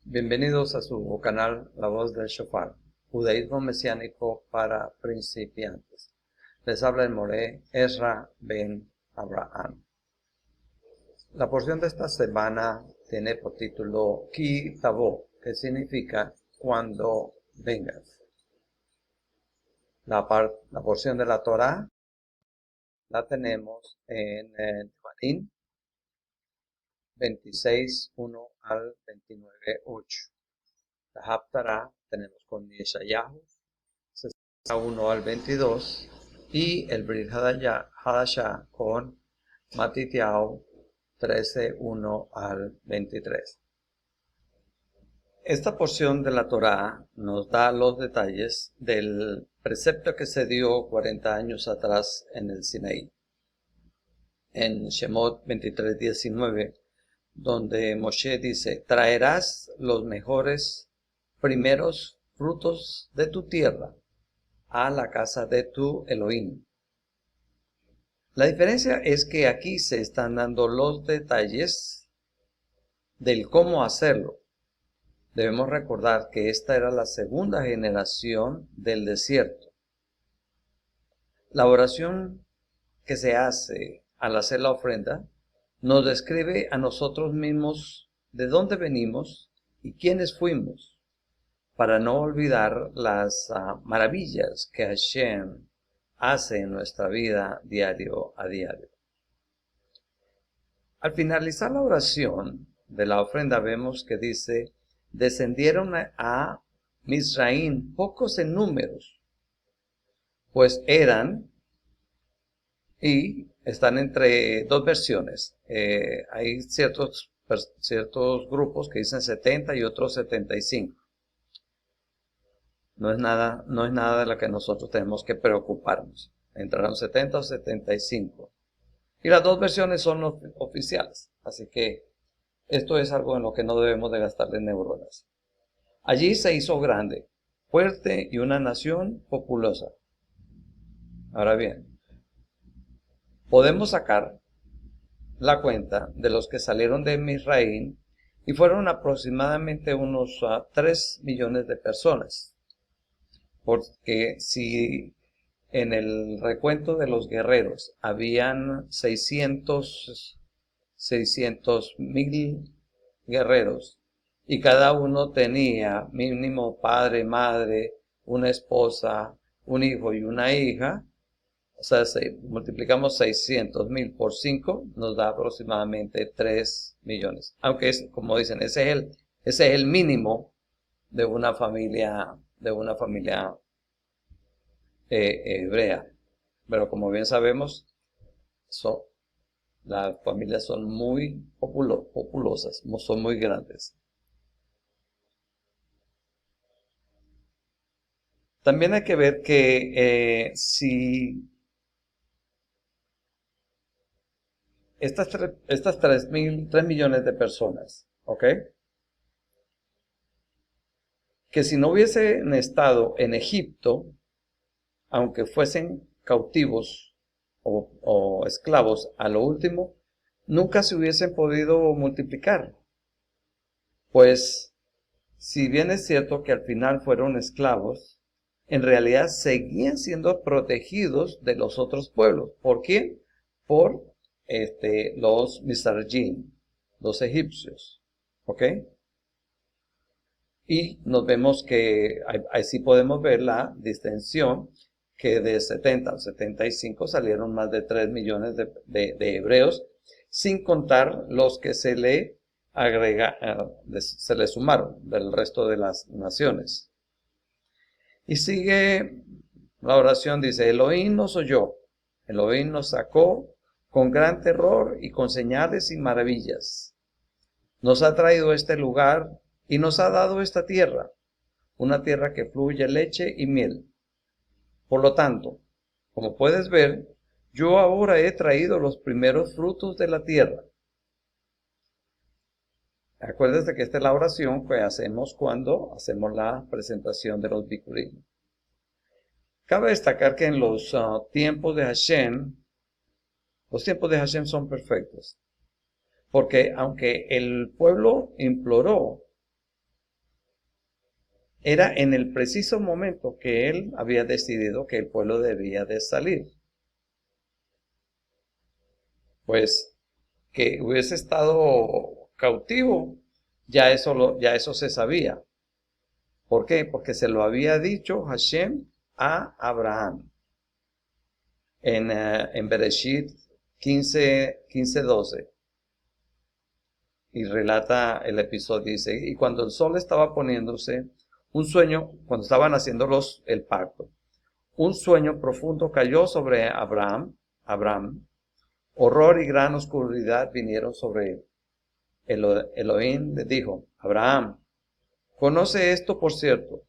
Bienvenidos a su canal La Voz del Shofar, Judaísmo Mesiánico para Principiantes. Les habla el Moré Ezra Ben Abraham. La porción de esta semana tiene por título Ki Tavo, que significa cuando vengas. La porción de la Torah la tenemos en Devarim 26:1 al 29:8. La Haftarah tenemos con Yeshayahu 61 al 22 y el Brit Hadashah con Matityahu 13:1 al 23. Esta porción de la Torá nos da los detalles del precepto que se dio 40 años atrás en el Sinaí. En Shemot 23:19, donde Moshe dice: traerás los mejores primeros frutos de tu tierra a la casa de tu Elohim. La diferencia es que aquí se están dando los detalles del cómo hacerlo. Debemos recordar que esta era la segunda generación del desierto. La oración que se hace al hacer la ofrenda nos describe a nosotros mismos de dónde venimos y quiénes fuimos, para no olvidar las maravillas que Hashem hace en nuestra vida diario a diario. Al finalizar la oración de la ofrenda vemos que dice: descendieron a Misraín pocos en números, pues eran, y están entre dos versiones. Hay ciertos grupos que dicen 70 y otros 75. No es nada de lo que nosotros tenemos que preocuparnos. Entrarán 70 o 75. Y las dos versiones son oficiales. Así que esto es algo en lo que no debemos de gastarle neuronas. Allí se hizo grande, fuerte y una nación populosa. Ahora bien, podemos sacar la cuenta de los que salieron de Misraín y fueron aproximadamente unos 3 millones de personas. Porque si en el recuento de los guerreros habían 600,000 guerreros y cada uno tenía mínimo padre, madre, una esposa, un hijo y una hija, o sea, multiplicamos 600,000 por 5, nos da aproximadamente 3 millones. Aunque es, como dicen, ese es el mínimo de una familia hebrea. Pero como bien sabemos, las familias son muy populosas, son muy grandes. También hay que ver que si estas 3 millones de personas, ¿ok? Que si no hubiesen estado en Egipto, aunque fuesen cautivos o esclavos a lo último, nunca se hubiesen podido multiplicar. Pues, si bien es cierto que al final fueron esclavos, en realidad seguían siendo protegidos de los otros pueblos. ¿Por quién? Por los Mizarjim, los egipcios. ¿Ok? Y nos vemos que ahí sí podemos ver la distinción, que de 70 a 75 salieron más de 3 millones de hebreos, sin contar los que se le sumaron del resto de las naciones. Y sigue la oración, dice: Elohim nos oyó, Elohim nos sacó con gran terror y con señales y maravillas. Nos ha traído a este lugar y nos ha dado esta tierra, una tierra que fluye leche y miel. Por lo tanto, como puedes ver, yo ahora he traído los primeros frutos de la tierra. Acuérdate que esta es la oración que hacemos cuando hacemos la presentación de los bikurim. Cabe destacar que en los tiempos de Hashem, los tiempos de Hashem son perfectos. Porque aunque el pueblo imploró era en el preciso momento que él había decidido que el pueblo debía de salir. Pues que hubiese estado cautivo, ya eso se sabía. ¿Por qué? Porque se lo había dicho Hashem a Abraham en Bereshit 15:12. Y relata el episodio, dice, y cuando el sol estaba poniéndose, un sueño, cuando estaban haciendo el pacto, un sueño profundo cayó sobre Abraham, horror y gran oscuridad vinieron sobre él. Elohim le dijo, Abraham, conoce esto por cierto,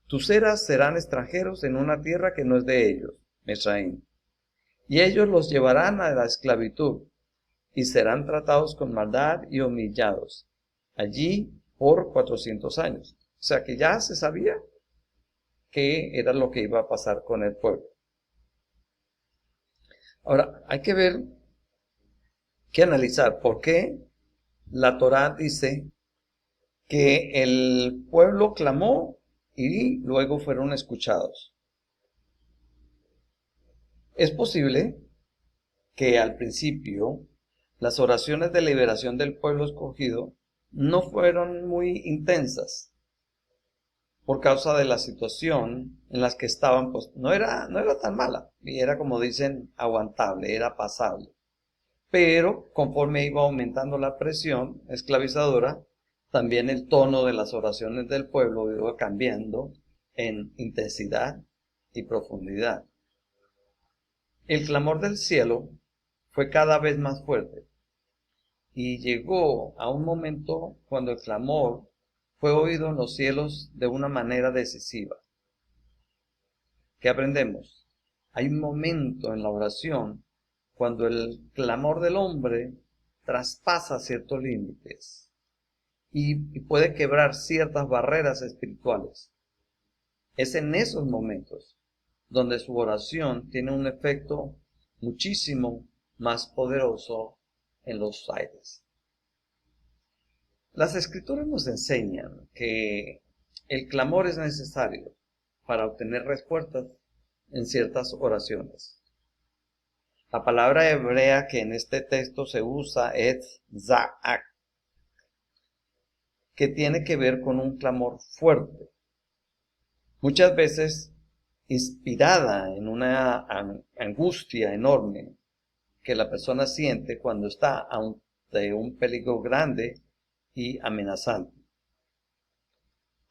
tus eras serán extranjeros en una tierra que no es de ellos, Misraim, y ellos los llevarán a la esclavitud, y serán tratados con maldad y humillados allí por 400 años. O sea que ya se sabía qué era lo que iba a pasar con el pueblo. Ahora, hay que analizar por qué la Torá dice que el pueblo clamó y luego fueron escuchados. Es posible que al principio las oraciones de liberación del pueblo escogido no fueron muy intensas por causa de la situación en la que estaban, pues no era tan mala, y era como dicen, aguantable, era pasable. Pero conforme iba aumentando la presión esclavizadora, también el tono de las oraciones del pueblo iba cambiando en intensidad y profundidad. El clamor del cielo fue cada vez más fuerte y llegó a un momento cuando el clamor fue oído en los cielos de una manera decisiva. ¿Qué aprendemos? Hay un momento en la oración cuando el clamor del hombre traspasa ciertos límites y puede quebrar ciertas barreras espirituales. Es en esos momentos donde su oración tiene un efecto muchísimo más poderoso en los aires. Las escrituras nos enseñan que el clamor es necesario para obtener respuestas en ciertas oraciones. La palabra hebrea que en este texto se usa es za'ak, que tiene que ver con un clamor fuerte, muchas veces inspirada en una angustia enorme que la persona siente cuando está ante un peligro grande y amenazante.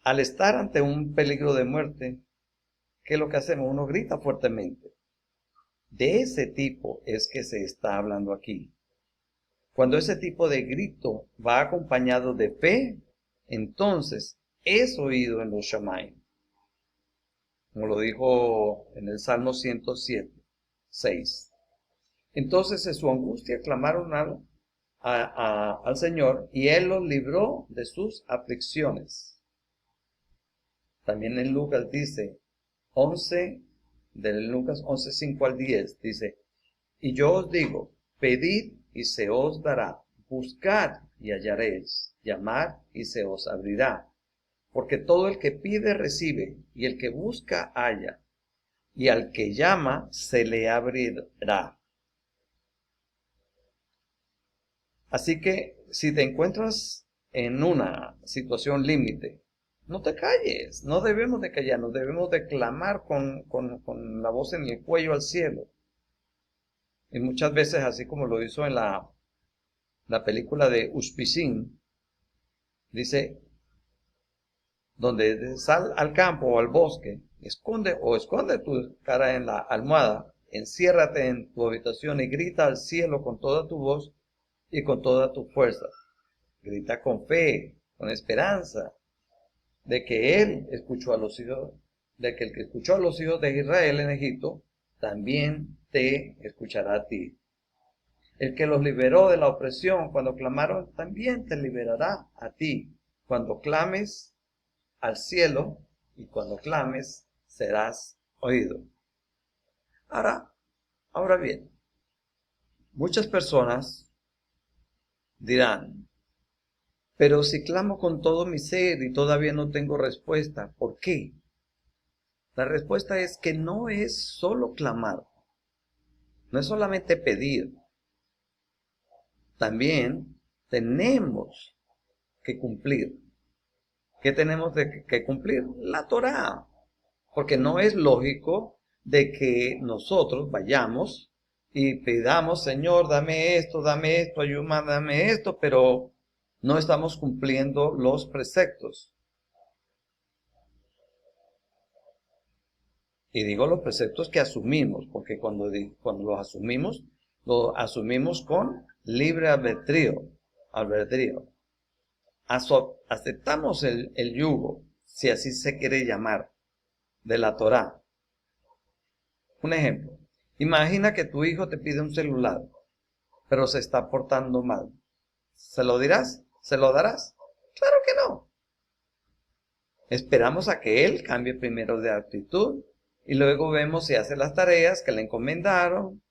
Al estar ante un peligro de muerte, ¿qué es lo que hacemos? Uno grita fuertemente. De ese tipo es que se está hablando aquí. Cuando ese tipo de grito va acompañado de fe, entonces es oído en los Shamayim. Como lo dijo en el Salmo 107, 6. Entonces en su angustia clamaron al Señor y Él los libró de sus aflicciones. También en Lucas dice, Lucas 11, 5 al 10, dice, y yo os digo, pedid y se os dará, buscad y hallaréis, llamad y se os abrirá. Porque todo el que pide recibe, y el que busca halla, y al que llama se le abrirá. Así que si te encuentras en una situación límite, no te calles, no debemos de callarnos, debemos de clamar con la voz en el cuello al cielo. Y muchas veces, así como lo hizo en la película de Ushpicin, dice, donde sal al campo o al bosque, esconde tu cara en la almohada, enciérrate en tu habitación y grita al cielo con toda tu voz y con toda tu fuerza. Grita con fe, con esperanza, de que Él escuchó a los hijos, de que el que escuchó a los hijos de Israel en Egipto, también te escuchará a ti. El que los liberó de la opresión cuando clamaron, también te liberará a ti. Cuando clames al cielo y cuando clames serás oído. Ahora bien, muchas personas dirán, Pero si clamo con todo mi ser y todavía no tengo respuesta, ¿por qué? La respuesta es que no es solo clamar, no es solamente pedir. También tenemos que cumplir. ¿Qué tenemos que cumplir? La Torá. Porque no es lógico de que nosotros vayamos y pidamos, Señor, dame esto, ayúdame, dame esto, pero no estamos cumpliendo los preceptos. Y digo los preceptos que asumimos, porque cuando los asumimos con libre albedrío. Aceptamos el yugo, si así se quiere llamar, de la Torá. Un ejemplo, imagina que tu hijo te pide un celular, pero se está portando mal. ¿Se lo dirás? ¿Se lo darás? Claro que no. Esperamos a que él cambie primero de actitud y luego vemos si hace las tareas que le encomendaron.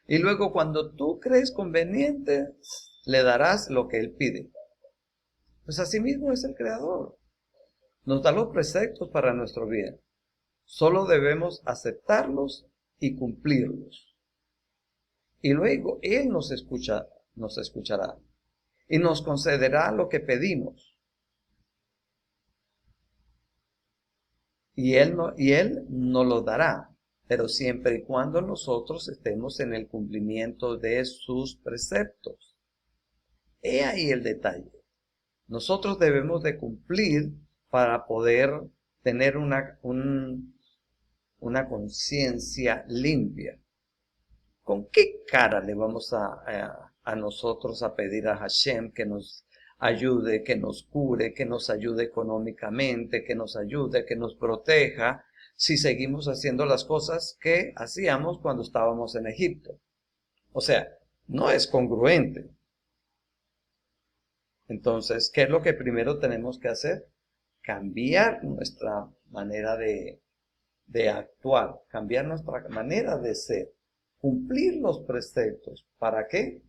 Y luego cuando tú crees conveniente, le darás lo que él pide. Pues así mismo es el Creador. Nos da los preceptos para nuestro bien. Solo debemos aceptarlos y cumplirlos. Y luego Él nos escuchará y nos concederá lo que pedimos. Y Él nos lo dará, pero siempre y cuando nosotros estemos en el cumplimiento de sus preceptos. He ahí el detalle. Nosotros debemos de cumplir para poder tener una conciencia limpia. ¿Con qué cara le vamos a nosotros a pedir a Hashem que nos ayude, que nos cure, que nos ayude económicamente, que nos ayude, que nos proteja, si seguimos haciendo las cosas que hacíamos cuando estábamos en Egipto? O sea, no es congruente. Entonces, ¿qué es lo que primero tenemos que hacer? Cambiar nuestra manera de actuar, cambiar nuestra manera de ser, cumplir los preceptos. ¿Para qué?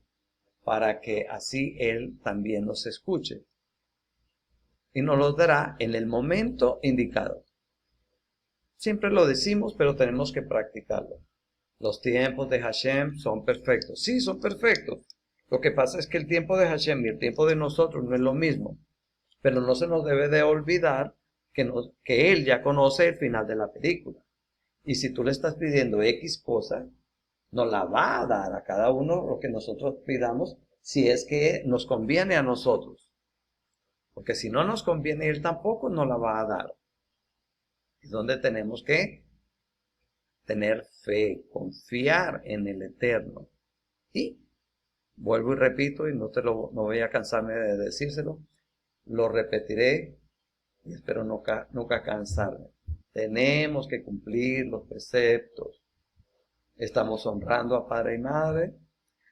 Para que así Él también nos escuche. Y nos los dará en el momento indicado. Siempre lo decimos, pero tenemos que practicarlo. Los tiempos de Hashem son perfectos. Sí, son perfectos. Lo que pasa es que el tiempo de Hashem y el tiempo de nosotros no es lo mismo. Pero no se nos debe de olvidar que Él ya conoce el final de la película. Y si tú le estás pidiendo X cosa, nos la va a dar a cada uno lo que nosotros pidamos, si es que nos conviene a nosotros. Porque si no nos conviene, Él tampoco nos la va a dar. Es donde tenemos que tener fe, confiar en el Eterno. Y vuelvo y repito, y no voy a cansarme de decírselo, lo repetiré y espero nunca cansarme. Tenemos que cumplir los preceptos. Estamos honrando a padre y madre.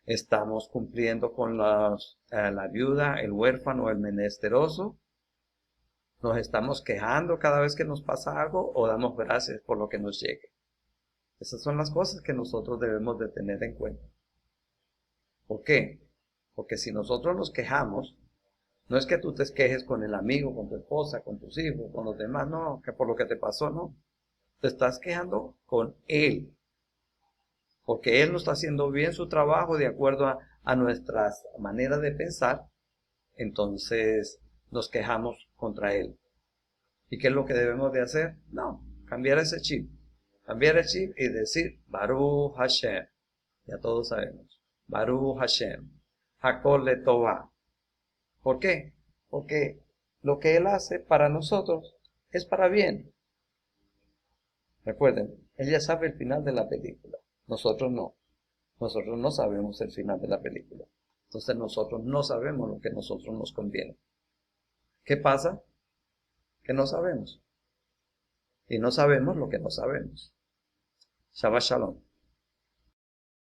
Estamos cumpliendo con la viuda, el huérfano, el menesteroso. Nos estamos quejando cada vez que nos pasa algo o damos gracias por lo que nos llegue. Esas son las cosas que nosotros debemos de tener en cuenta. ¿Por qué? Porque si nosotros nos quejamos, no es que tú te quejes con el amigo, con tu esposa, con tus hijos, con los demás, no, que por lo que te pasó, no. Te estás quejando con Él. Porque Él no está haciendo bien su trabajo de acuerdo a nuestras maneras de pensar, entonces nos quejamos contra Él. ¿Y qué es lo que debemos de hacer? No, cambiar ese chip. Cambiar el chip y decir, Baruch Hashem. Ya todos sabemos. Baruch Hashem. Hakol Letová. ¿Por qué? Porque lo que Él hace para nosotros es para bien. Recuerden, Él ya sabe el final de la película. Nosotros no. Nosotros no sabemos el final de la película. Entonces nosotros no sabemos lo que a nosotros nos conviene. ¿Qué pasa? Que no sabemos. Y no sabemos lo que no sabemos. Shabbat Shalom.